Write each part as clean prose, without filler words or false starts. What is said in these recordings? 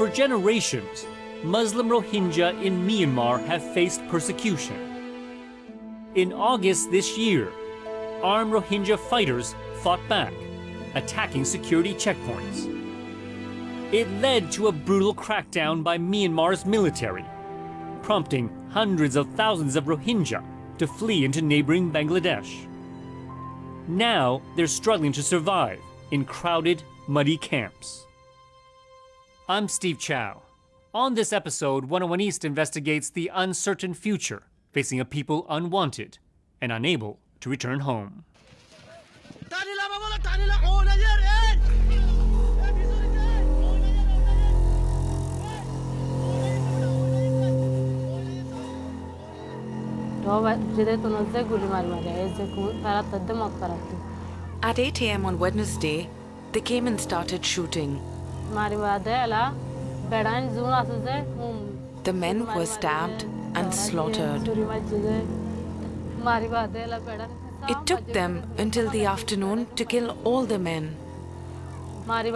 For generations, Muslim Rohingya in Myanmar have faced persecution. In August this year, armed Rohingya fighters fought back, attacking security checkpoints. It led to a brutal crackdown by Myanmar's military, prompting hundreds of thousands of Rohingya to flee into neighboring Bangladesh. Now they're struggling to survive in crowded, muddy camps. I'm Steve Chow. On this episode, 101 East investigates the uncertain future facing a people unwanted and unable to return home. At 8 a.m. on Wednesday, they came and started shooting. The men were stabbed and slaughtered. It took them until the afternoon to kill all the men. After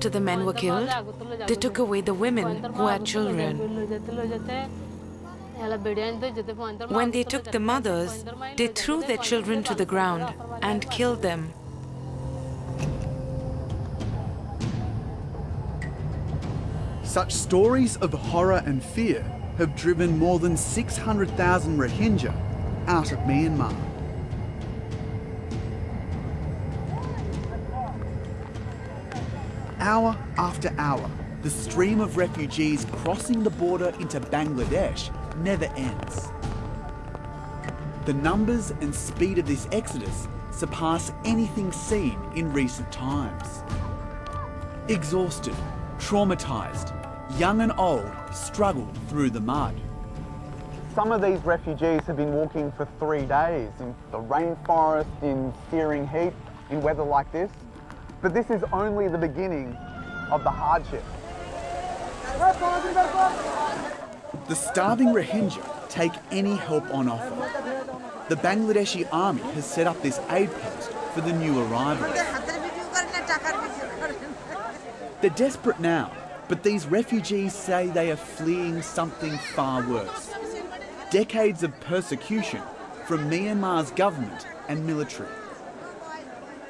the men were killed, they took away the women who had children. When they took the mothers, they threw their children to the ground and killed them. Such stories of horror and fear have driven more than 600,000 Rohingya out of Myanmar. Hour after hour, the stream of refugees crossing the border into Bangladesh never ends. The numbers and speed of this exodus surpass anything seen in recent times. Exhausted, traumatised, young and old struggle through the mud. Some of these refugees have been walking for 3 days in the rainforest, in searing heat, in weather like this. But this is only the beginning of the hardship. The starving Rohingya take any help on offer. The Bangladeshi army has set up this aid post for the new arrivals. They're desperate now, but these refugees say they are fleeing something far worse. Decades of persecution from Myanmar's government and military.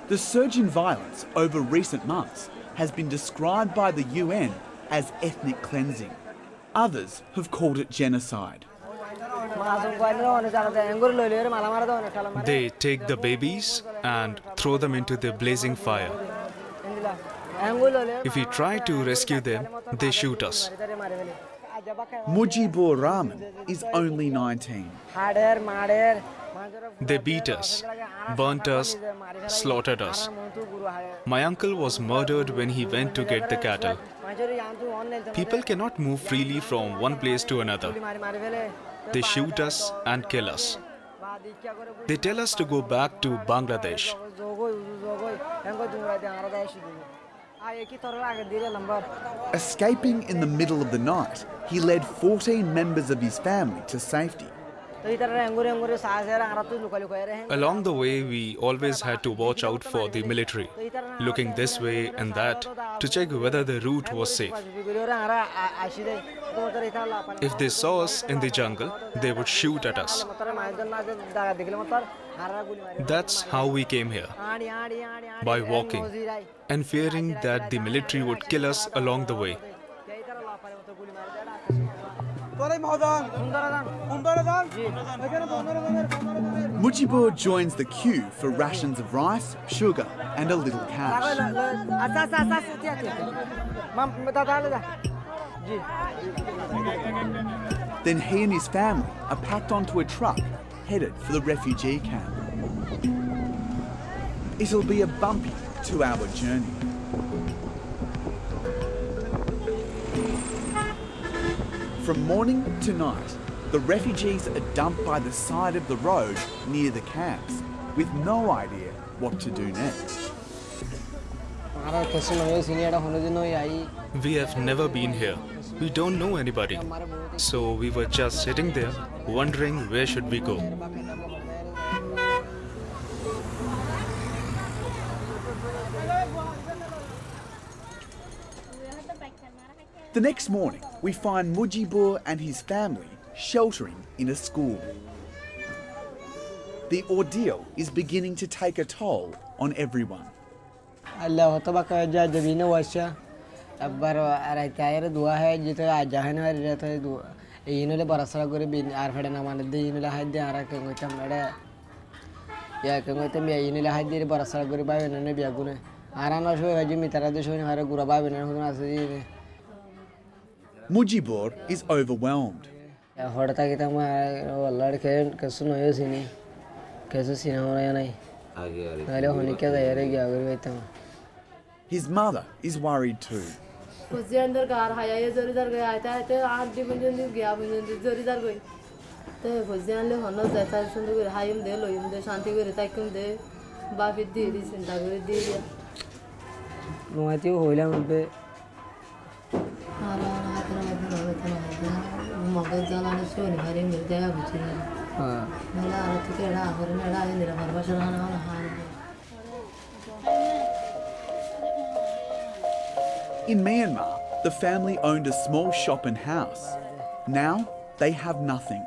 The surge in violence over recent months has been described by the UN as ethnic cleansing. Others have called it genocide. They take the babies and throw them into the blazing fire. If we try to rescue them, they shoot us. Mujibur Rahman is only 19. They beat us, burnt us, slaughtered us. My uncle was murdered when he went to get the cattle. People cannot move freely from one place to another. They shoot us and kill us. They tell us to go back to Bangladesh. Escaping in the middle of the night, he led 14 members of his family to safety. Along the way, we always had to watch out for the military, looking this way and that to check whether the route was safe. If they saw us in the jungle, they would shoot at us. That's how we came here, by walking and fearing that the military would kill us along the way. Mujibur joins the queue for rations of rice, sugar and a little cash. Then he and his family are packed onto a truck headed for the refugee camp. It'll be a bumpy 2-hour journey. From morning to night, the refugees are dumped by the side of the road near the camps with no idea what to do next. We have never been here. We don't know anybody. So we were just sitting there, wondering where should we go. The next morning, we find Mujibur and his family sheltering in a school. The ordeal is beginning to take a toll on everyone. Mujibur is overwhelmed. His mother is worried too. In Myanmar, the family owned a small shop and house. Now, they have nothing.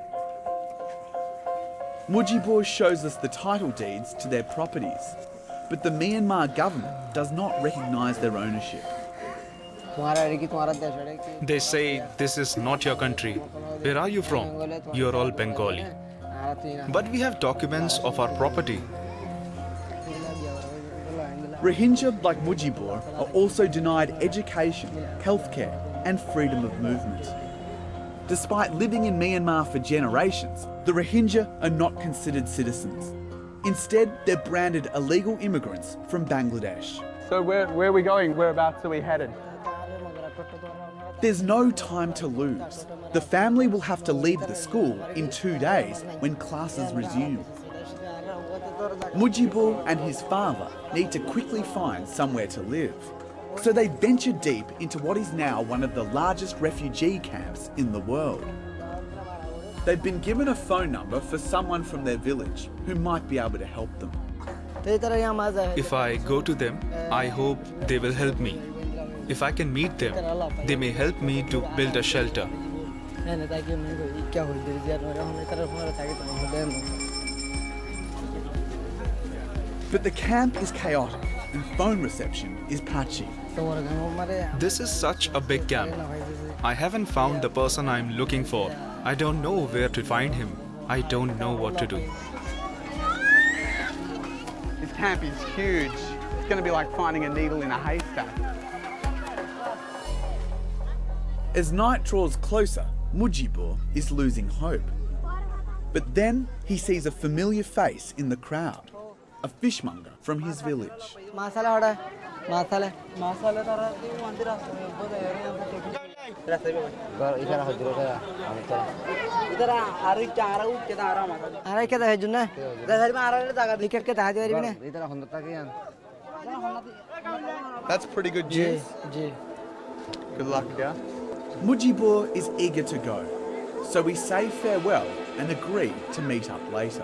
Mujibur shows us the title deeds to their properties, but the Myanmar government does not recognise their ownership. They say, this is not your country. Where are you from? You're all Bengali. But we have documents of our property. Rohingya like Mujibur are also denied education, healthcare and freedom of movement. Despite living in Myanmar for generations, the Rohingya are not considered citizens. Instead, they're branded illegal immigrants from Bangladesh. So where are we going? Whereabouts are we headed? There's no time to lose. The family will have to leave the school in 2 days when classes resume. Mujibur and his father need to quickly find somewhere to live. So they venture deep into what is now one of the largest refugee camps in the world. They've been given a phone number for someone from their village who might be able to help them. If I go to them, I hope they will help me. If I can meet them, they may help me to build a shelter. But the camp is chaotic and phone reception is patchy. This is such a big camp. I haven't found the person I'm looking for. I don't know where to find him. I don't know what to do. This camp is huge. It's going to be like finding a needle in a haystack. As night draws closer, Mujibur is losing hope. But then he sees a familiar face in the crowd, a fishmonger from his village. That's pretty good news. Good luck, yeah? Mujibur is eager to go, so we say farewell and agree to meet up later.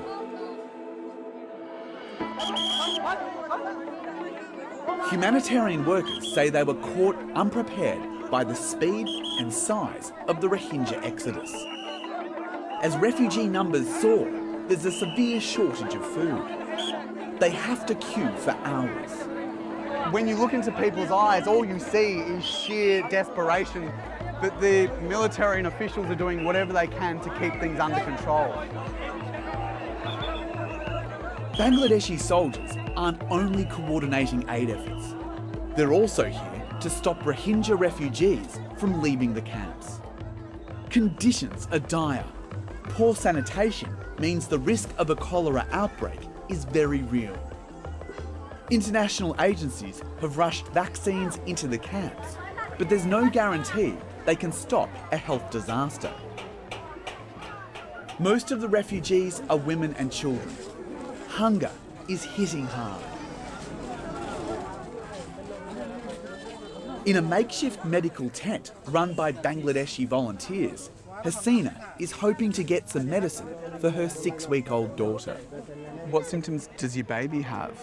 Humanitarian workers say they were caught unprepared by the speed and size of the Rohingya exodus. As refugee numbers soar, there's a severe shortage of food. They have to queue for hours. When you look into people's eyes, all you see is sheer desperation, but the military and officials are doing whatever they can to keep things under control. Bangladeshi soldiers aren't only coordinating aid efforts. They're also here to stop Rohingya refugees from leaving the camps. Conditions are dire. Poor sanitation means the risk of a cholera outbreak is very real. International agencies have rushed vaccines into the camps, but there's no guarantee they can stop a health disaster. Most of the refugees are women and children. Hunger is hitting hard. In a makeshift medical tent run by Bangladeshi volunteers, Hasina is hoping to get some medicine for her 6-week-old daughter. What symptoms does your baby have?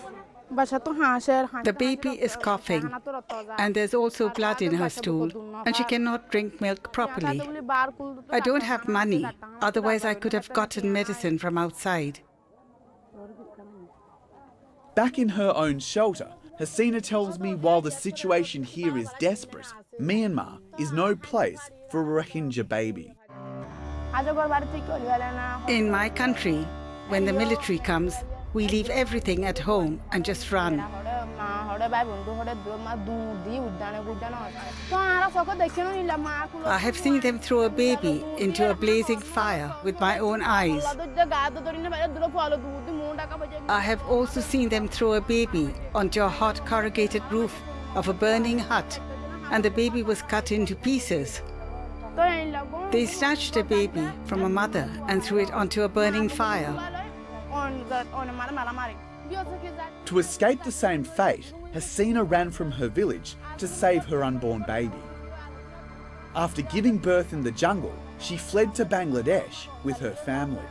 The baby is coughing, and there's also blood in her stool, and she cannot drink milk properly. I don't have money, otherwise I could have gotten medicine from outside. Back in her own shelter, Hasina tells me while the situation here is desperate, Myanmar is no place for a Rohingya baby. In my country, when the military comes, we leave everything at home and just run. I have seen them throw a baby into a blazing fire with my own eyes. I have also seen them throw a baby onto a hot corrugated roof of a burning hut, and the baby was cut into pieces. They snatched a baby from a mother and threw it onto a burning fire. To escape the same fate, Hasina ran from her village to save her unborn baby. After giving birth in the jungle, she fled to Bangladesh with her family.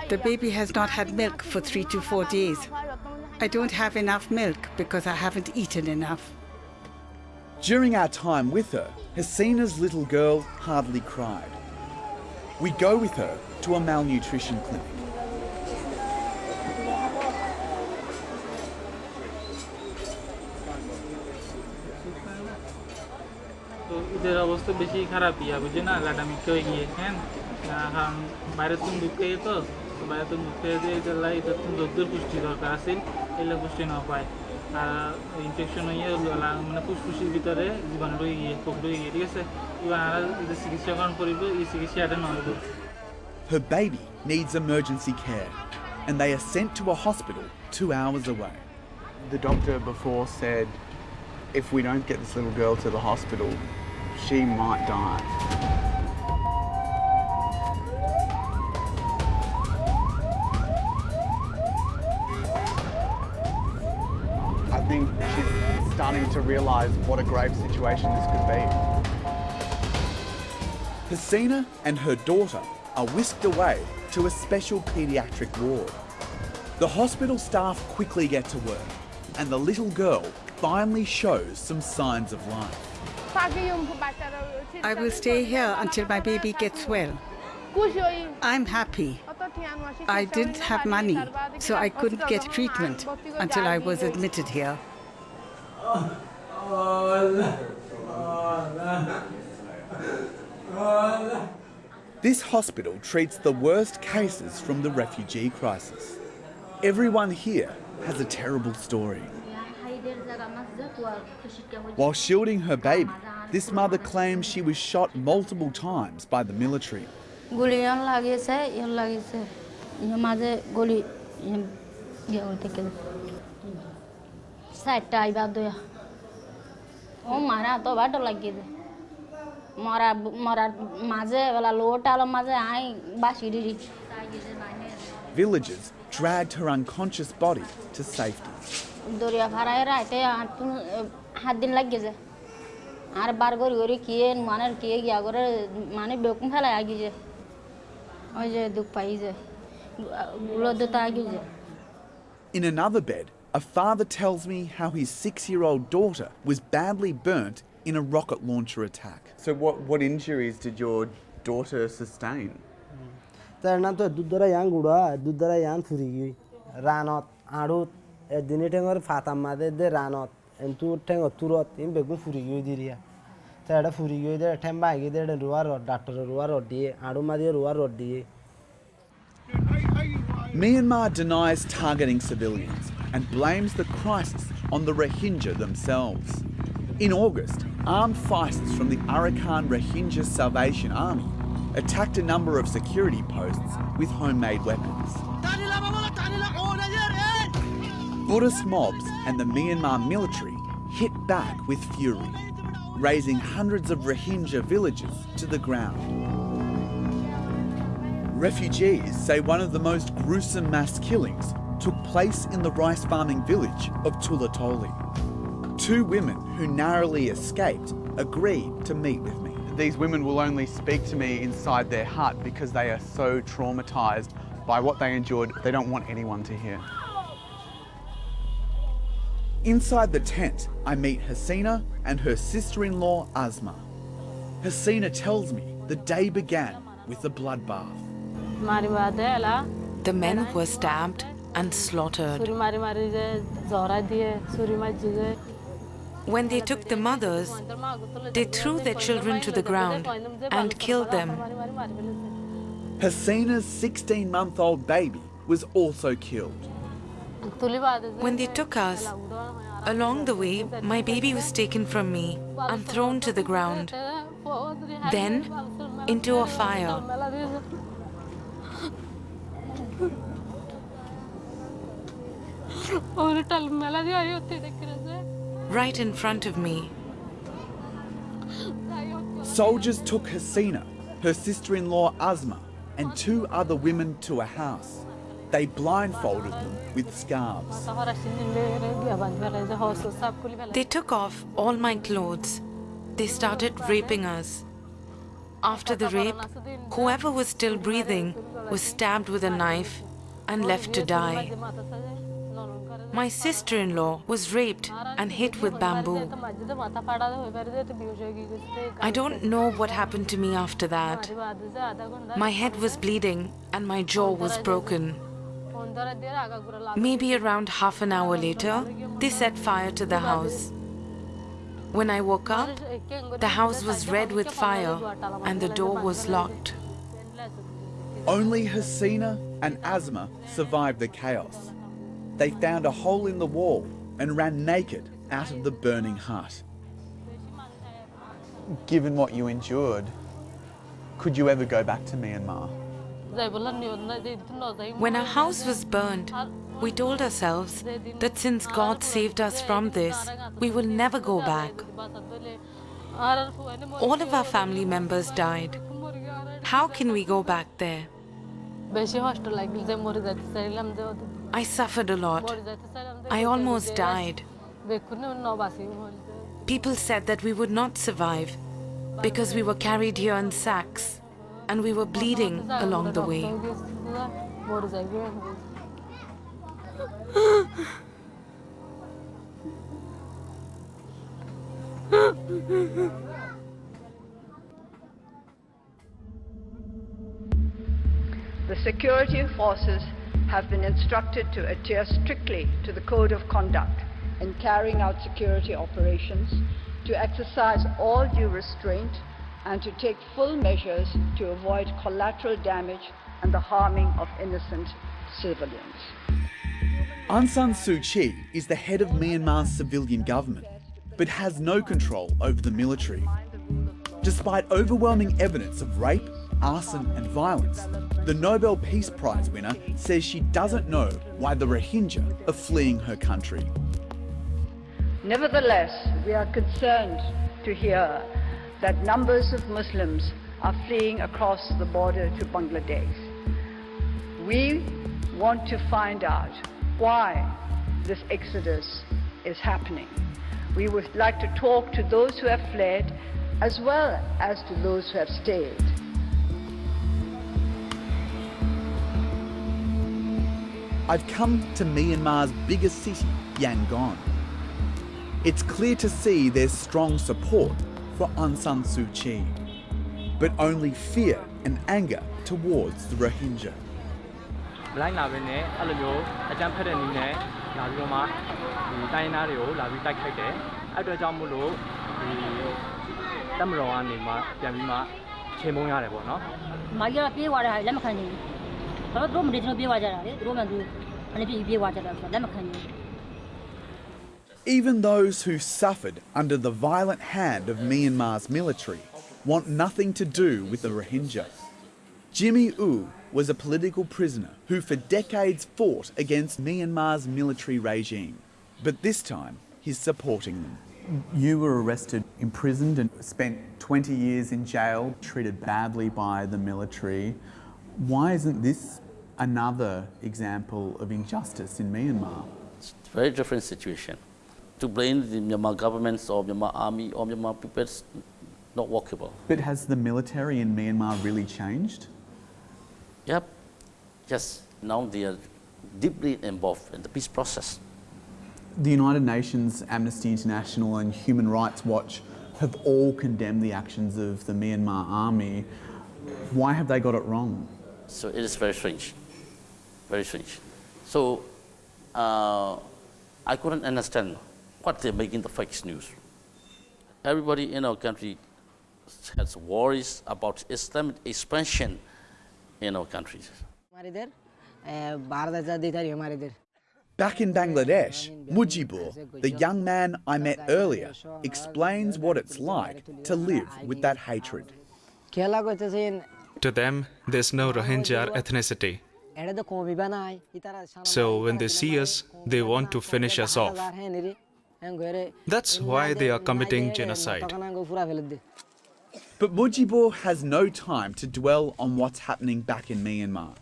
The baby has not had milk for 3 to 4 days. I don't have enough milk because I haven't eaten enough. During our time with her, Hasina's little girl hardly cried. We go with her to a malnutrition clinic. इधर अवस्था बेशी खराब ही है बुझे ना लाडा में क्यों ये हैं हम बाहर तुम दुखे तो बाहर तुम दुखे दे इधर लाई इधर तुम दूर पुष्टि दरकार से ये लोग पुष्टि ना पाए इन्फेक्शन हुई है मैंने पुष्टि भीतर है जीवन रोई है पकड़ोई है ठीक है ये आना इधर चिकित्सा कौन परिबो ये चिकित्सा आदर ना हो Her baby needs emergency care, and they are sent to a hospital 2 hours away. The doctor before said, if we don't get this little girl to the hospital, she might die. I think she's starting to realise what a grave situation this could be. Hasina and her daughter are whisked away to a special paediatric ward. The hospital staff quickly get to work, and the little girl finally shows some signs of life. I will stay here until my baby gets well. I'm happy. I didn't have money, so I couldn't get treatment until I was admitted here. This hospital treats the worst cases from the refugee crisis. Everyone here has a terrible story. While shielding her baby, this mother claims she was shot multiple times by the military. Villagers dragged her unconscious body to safety. In another bed, a father tells me how his 6-year-old daughter was badly burnt in a rocket launcher attack. So what injuries did your daughter sustain? Myanmar denies targeting civilians and blames the crisis on the Rohingya themselves. In August, armed fighters from the Arakan Rohingya Salvation Army attacked a number of security posts with homemade weapons. Buddhist mobs and the Myanmar military hit back with fury, razing hundreds of Rohingya villages to the ground. Refugees say one of the most gruesome mass killings took place in the rice farming village of Tulatoli. 2 women who narrowly escaped agreed to meet with me. These women will only speak to me inside their hut because they are so traumatised by what they endured, they don't want anyone to hear. Inside the tent, I meet Hasina and her sister-in-law, Asma. Hasina tells me the day began with a bloodbath. The men were stabbed and slaughtered. When they took the mothers, they threw their children to the ground and killed them. Hasina's 16-month-old baby was also killed. When they took us, along the way, my baby was taken from me and thrown to the ground, then into a fire. Right in front of me. Soldiers took Hasina, her sister-in-law Asma, and 2 other women to a house. They blindfolded them with scarves. They took off all my clothes. They started raping us. After the rape, whoever was still breathing was stabbed with a knife and left to die. My sister-in-law was raped and hit with bamboo. I don't know what happened to me after that. My head was bleeding and my jaw was broken. Maybe around half an hour later, they set fire to the house. When I woke up, the house was red with fire and the door was locked. Only Hasina and Asma survived the chaos. They found a hole in the wall and ran naked out of the burning hut. Given what you endured, could you ever go back to Myanmar? When our house was burned, we told ourselves that since God saved us from this, we will never go back. All of our family members died. How can we go back there? I suffered a lot. I almost died. People said that we would not survive because we were carried here in sacks and we were bleeding along the way. The security forces have been instructed to adhere strictly to the code of conduct in carrying out security operations, to exercise all due restraint, and to take full measures to avoid collateral damage and the harming of innocent civilians. Aung San Suu Kyi is the head of Myanmar's civilian government, but has no control over the military. Despite overwhelming evidence of rape, arson and violence, the Nobel Peace Prize winner says she doesn't know why the Rohingya are fleeing her country. Nevertheless, we are concerned to hear that numbers of Muslims are fleeing across the border to Bangladesh. We want to find out why this exodus is happening. We would like to talk to those who have fled as well as to those who have stayed. I've come to Myanmar's biggest city, Yangon. It's clear to see there's strong support for Aung San Suu Kyi, but only fear and anger towards the Rohingya. Even those who suffered under the violent hand of Myanmar's military want nothing to do with the Rohingya. Jimmy U was a political prisoner who for decades fought against Myanmar's military regime, but this time he's supporting them. You were arrested, imprisoned and spent 20 years in jail, treated badly by the military. Why isn't this another example of injustice in Myanmar? It's a very different situation. To blame the Myanmar governments or Myanmar army or Myanmar people is not workable. But has the military in Myanmar really changed? Yep, Yes, now they are deeply involved in the peace process. The United Nations, Amnesty International and Human Rights Watch have all condemned the actions of the Myanmar army. Why have they got it wrong? So it is very strange, very strange. So I couldn't understand what they're making the fake news. Everybody in our country has worries about Islamic expansion in our countries. Back in Bangladesh, Mujibur, the young man I met earlier, explains what it's like to live with that hatred. To them, there's no Rohingya ethnicity. So when they see us, they want to finish us off. That's why they are committing genocide. But Mujibur has no time to dwell on what's happening back in Myanmar.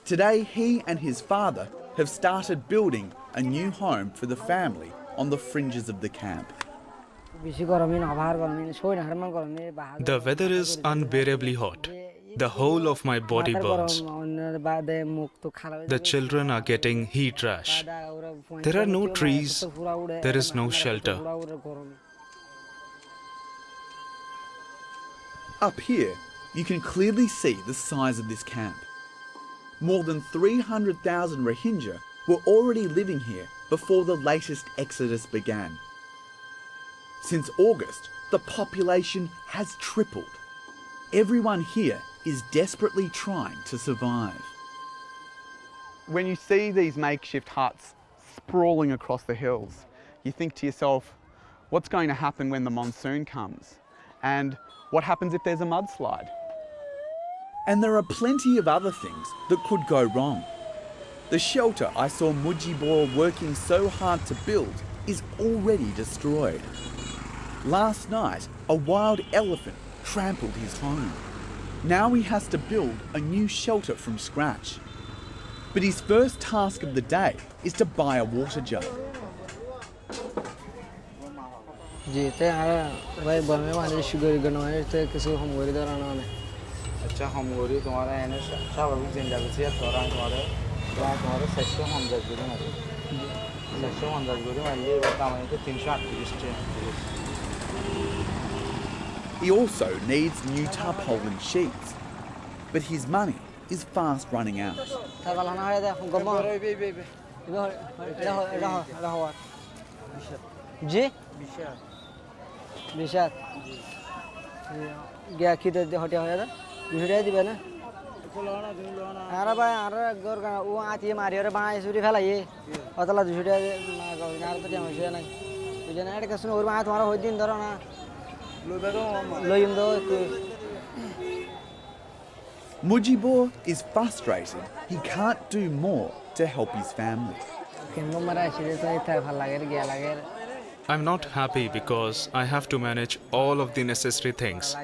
Today, he and his father have started building a new home for the family on the fringes of the camp. The weather is unbearably hot. The whole of my body burns. The children are getting heat rash. There are no trees. There is no shelter. Up here, you can clearly see the size of this camp. More than 300,000 Rohingya were already living here before the latest exodus began. Since August, the population has tripled. Everyone here is desperately trying to survive. When you see these makeshift huts sprawling across the hills, you think to yourself, what's going to happen when the monsoon comes? And what happens if there's a mudslide? And there are plenty of other things that could go wrong. The shelter I saw Mujibur working so hard to build is already destroyed. Last night, a wild elephant trampled his home. Now he has to build a new shelter from scratch. But his first task of the day is to buy a water jug. He also needs new tarpaulin sheets, but his money is fast running out. Mujibur is frustrated he can't do more to help his family. I'm not happy because I have to manage all of the necessary things,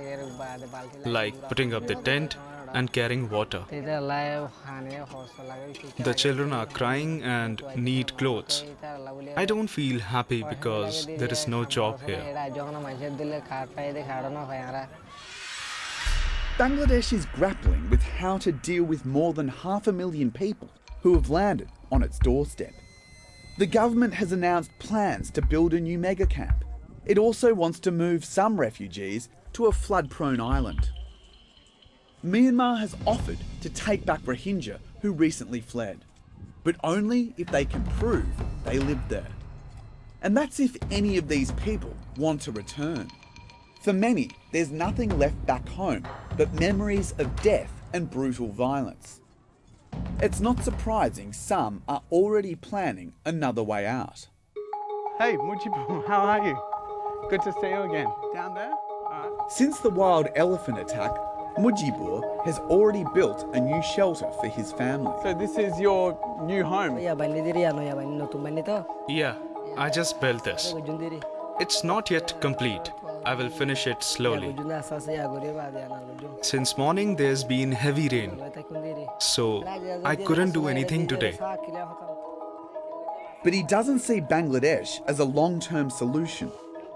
like putting up the tent and carrying water. The children are crying and need clothes. I don't feel happy because there is no job here. Bangladesh is grappling with how to deal with more than 500,000 people who have landed on its doorstep. The government has announced plans to build a new mega camp. It also wants to move some refugees to a flood-prone island. Myanmar has offered to take back Rohingya who recently fled, but only if they can prove they lived there. And that's if any of these people want to return. For many, there's nothing left back home but memories of death and brutal violence. It's not surprising some are already planning another way out. Hey, Mujibur, how are you? Good to see you again. Down there? All right. Since the wild elephant attack, Mujibur has already built a new shelter for his family. So this is your new home? Yeah, I just built this. It's not yet complete. I will finish it slowly. Since morning there's been heavy rain, so I couldn't do anything today. But he doesn't see Bangladesh as a long-term solution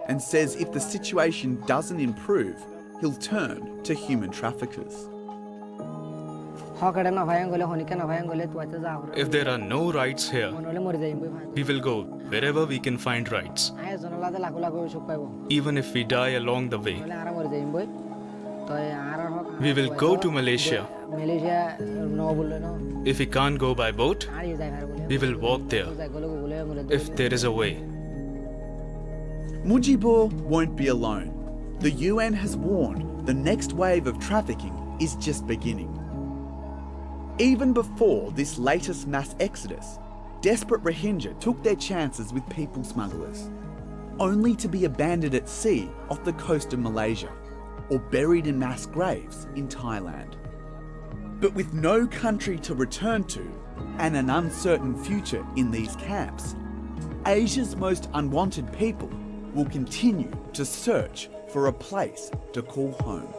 and says if the situation doesn't improve, he'll turn to human traffickers. If there are no rights here, we will go wherever we can find rights, even if we die along the way. We will go to Malaysia. If we can't go by boat, we will walk there, if there is a way. Mujibur won't be alone. The UN has warned the next wave of trafficking is just beginning. Even before this latest mass exodus, desperate Rohingya took their chances with people smugglers, only to be abandoned at sea off the coast of Malaysia or buried in mass graves in Thailand. But with no country to return to and an uncertain future in these camps, Asia's most unwanted people will continue to search for a place to call home.